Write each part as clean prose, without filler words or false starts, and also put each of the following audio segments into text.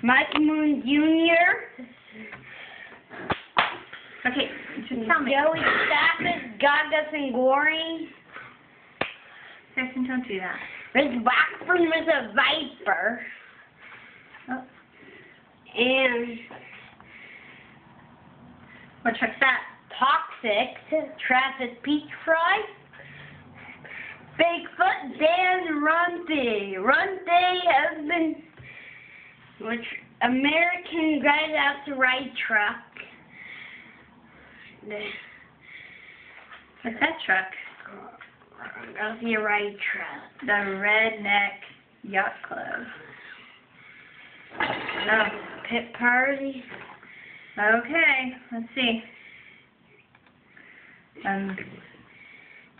Mike Moon Jr. Okay, just tell me. Joey Stafford, Gagas and Gory. Kristen, don't do that. Rich Blackburn was a Viper. Oh. And What truck's that? Toxic, Travis Peachfry. Bigfoot, Dan Runte. Runte has been American Guide Out to Ride Truck. What's that truck? That's your ride truck. The Redneck Yacht Club. No, Pit Party. Okay, let's see.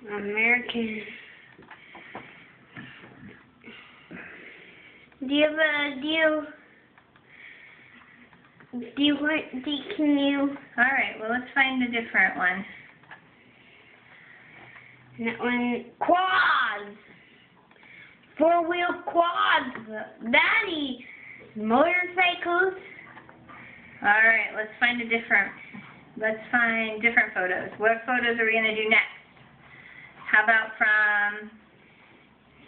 American. Do you have a can you? Alright, well let's find a different one. That one, quads. 4-wheel quads. Daddy. Motorcycles. Alright, let's find different photos. What photos are we going to do next? How about from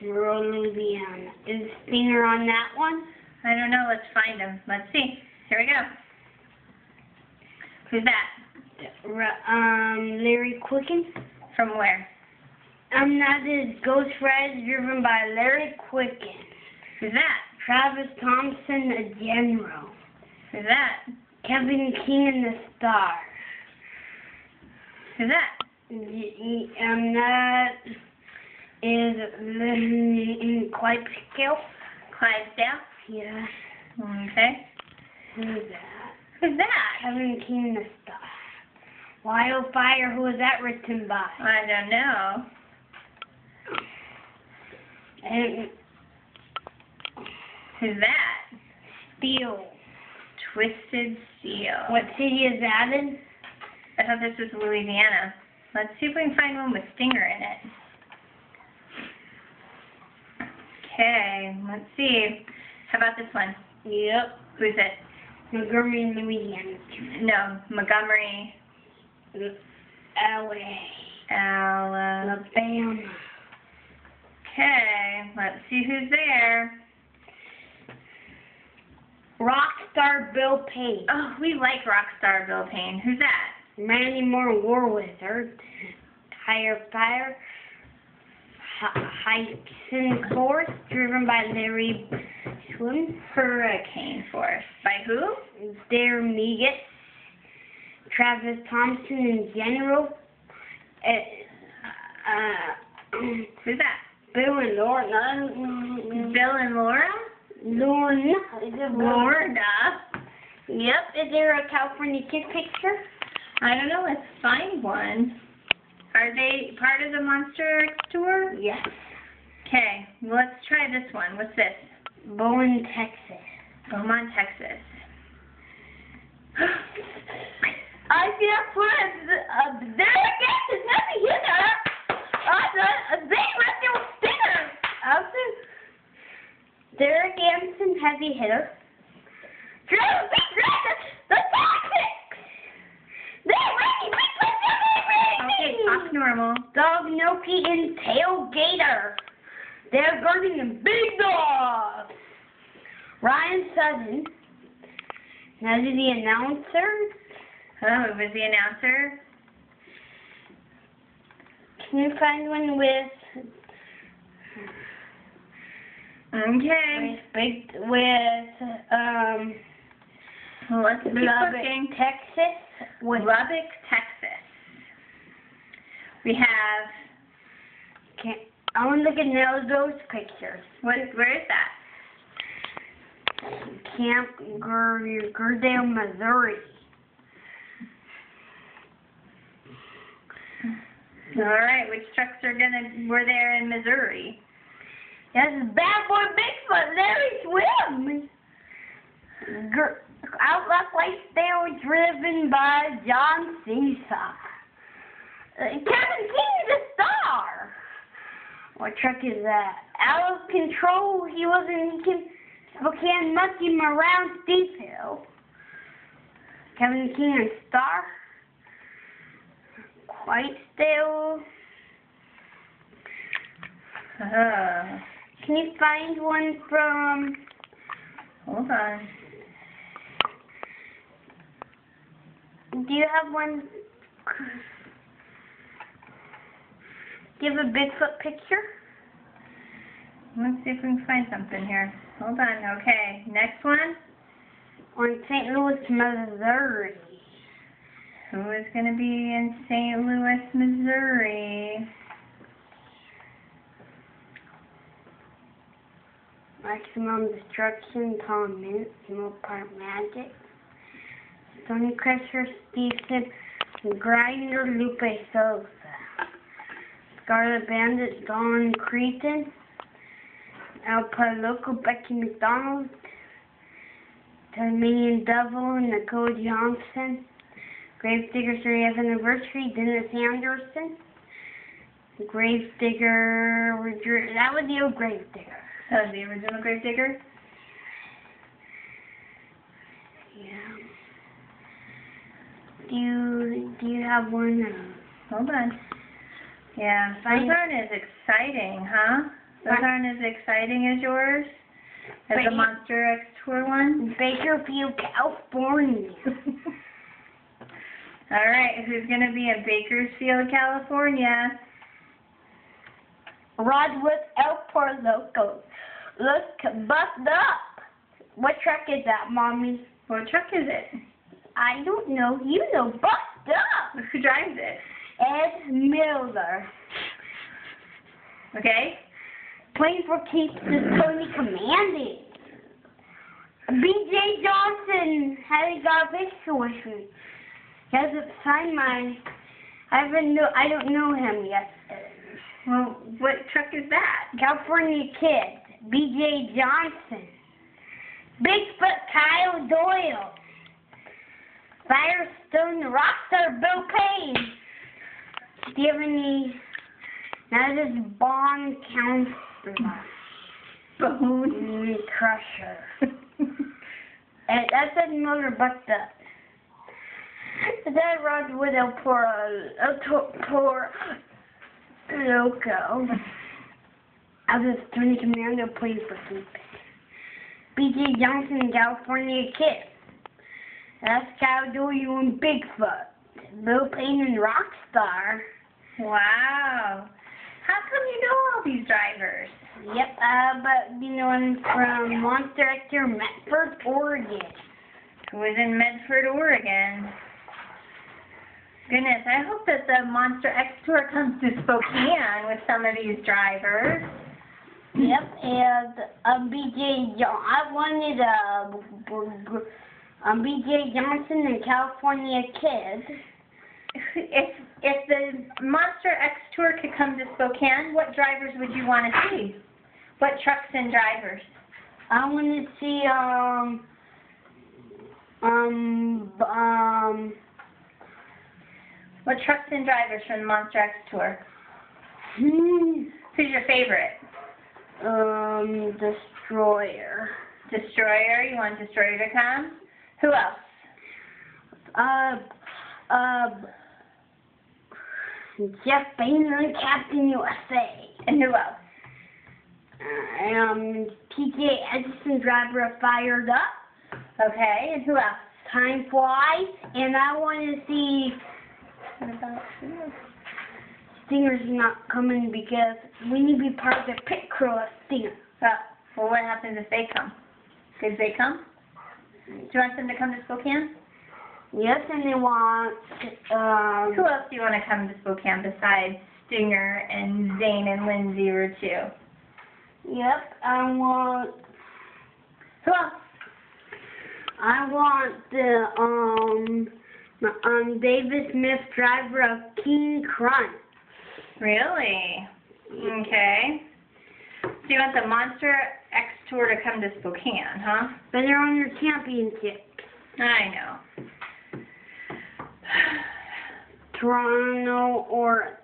Rural Louisiana. Is Stinger on that one? I don't know, let's find them. Let's see. Here we go. Who's that? Larry Quicken. From where? I'm not his Ghost Rider driven by Larry Quicken. Who's that? Travis Thompson, a general. Who's that? Kevin King, the star. Who's that? That is in Clydesdale. Clydesdale? Yeah. Okay. Who's that? Who's that? Kevin King, the star. Wildfire, who is that written by? I don't know. And who's that? Steel. Twisted Steel. What city is that in? I thought this was Louisiana. Let's see if we can find one with Stinger in it. Okay, let's see. How about this one? Yep. Who's it? Montgomery, Louisiana. No, Montgomery. L.A. Alabama. Okay, let's see who's there. Rockstar Bill Payne. Oh, we like Rockstar Bill Payne. Who's that? Randy Moore War Wizard. Higher Fire. Hyacinth Force, driven by Larry Swim. Hurricane Force. By who? Dare Megas. Travis Thompson in general. Who's that? Bill and Laura. Bill and Laura? Lorna. Lorna. Yep. Is there a California Kid picture? I don't know. Let's find one. Are they part of the Monster X tour? Yes. Okay. Well, let's try this one. What's this? Beaumont, Texas. Beaumont, Texas. I just was there again. There's nothing here. They left you with Stinger. Derek Anderson, heavy hitter. The Toxics. They're ready. Okay, talk normal. Dog Noki and Tailgater. They're guarding the big dogs. Ryan Sutton. Now to the announcer. Oh, was the announcer? Can you find one with? Okay. Well, let's keep looking. Texas. With Lubbock, Texas. We have. I want to look at those pictures. Where is that? Camp Gerdale, Missouri. All right, which trucks were there in Missouri? That's Bad Boy Bigfoot, Larry Swim. Outlaw Lifestyle driven by John Cesar. Kevin King, the star. What truck is that? Out of Control. He was in Spokane Monkey around Steve Hill. Kevin King and Star. Quite still. Can you find one from... Hold on. Do you have one? Do you have a Bigfoot picture? Let's see if we can find something here. Hold on. Okay. Next one. On St. Louis, Missouri. Who is going to be in St. Louis, Missouri? Maximum Destruction, Tom Mint, Small Part Magic, Stony Crusher, Stevenson, Grinder, Lupe Sosa, Scarlet Bandit, Dawn Cretan, El Loco, Becky McDonald, Tasmanian Devil, Nicole Johnson, Gravedigger 30th Anniversary, Dennis Anderson, Gravedigger, that was the old Gravedigger. That was the original Gravedigger? Yeah. Do you have one? Hold on. Yeah, those aren't as exciting, huh? Those aren't as exciting as yours? As the Monster X Tour one? Bakersfield, California. Alright, who's going to be in Bakersfield, California? Rod with El Por Loco. Look, bust up. What truck is that, Mommy? What truck is it? I don't know. You know, bust up. Who drives it? Ed Miller. Okay. Playing for keeps is Tony Commanding. B.J. Johnson hasn't got a picture with me. He hasn't signed mine. I don't know him yet. Well, what truck is that? California Kid, B.J. Johnson, Bigfoot Kyle Doyle, Firestone Rockstar Bill Payne. Do you have any? Now this is Bond Counselor. Bone Crusher. And that's a motor bucked up. That Rod with El Por Loco. I was Tony Commando plays for keep. B.J. Johnson, California Kid. That's Kyle Doyle and Bigfoot. Bill Payne and Rockstar. Wow. How come you know all these drivers? Yep, but you know I'm from Monster Actor, Medford, Oregon. Who is in Medford, Oregon? Goodness, I hope that the Monster X Tour comes to Spokane with some of these drivers. Yep, and B.J. I wanted B.J. Johnson and California Kid. If the Monster X Tour could come to Spokane, what drivers would you want to see? What trucks and drivers? I want to see what trucks and drivers from the Monster X Tour? Who's your favorite? Destroyer. Destroyer? You want Destroyer to come? Who else? Jeff Bainer, Captain USA. And who else? PJ Edison, driver of Fired Up. Okay, and who else? Time Flies, and I want to see. What about Stinger? Stinger's not coming because we need to be part of the pit crew of Stinger. Well, what happens if they come? Could they come? Do you want them to come to Spokane? Yes, and they want. Who else do you want to come to Spokane besides Stinger and Zane and Lindsay or two? Yep, I want. Who else? I want the David Smith, driver of King Crunch. Really? Okay. So you want the Monster X Tour to come to Spokane, huh? But they're on their championship. I know. Toronto or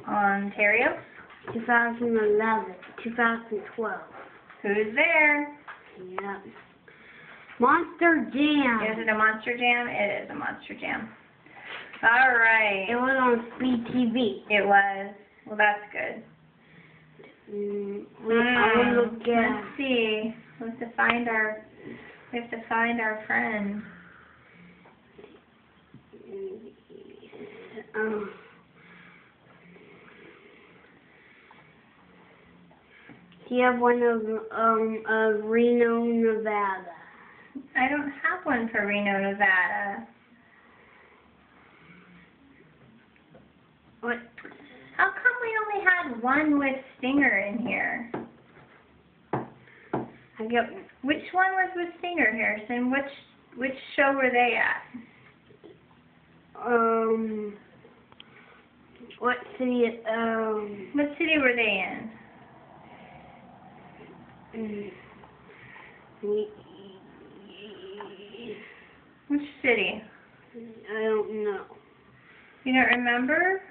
Ontario? 2011, 2012. Who's there? Yeah. Monster Jam. Is it a Monster Jam? It is a Monster Jam. All right. It was on Speed TV. It was. Well, that's good. I want to look at. Let's see. We have to find our friend. Do you have one of Reno, Nevada? I don't have one for Reno, Nevada. What? How come we only had one with Stinger in here? Which one was with Stinger, Harrison? Which show were they at? What city? What city were they in? Which city? I don't know. You don't remember?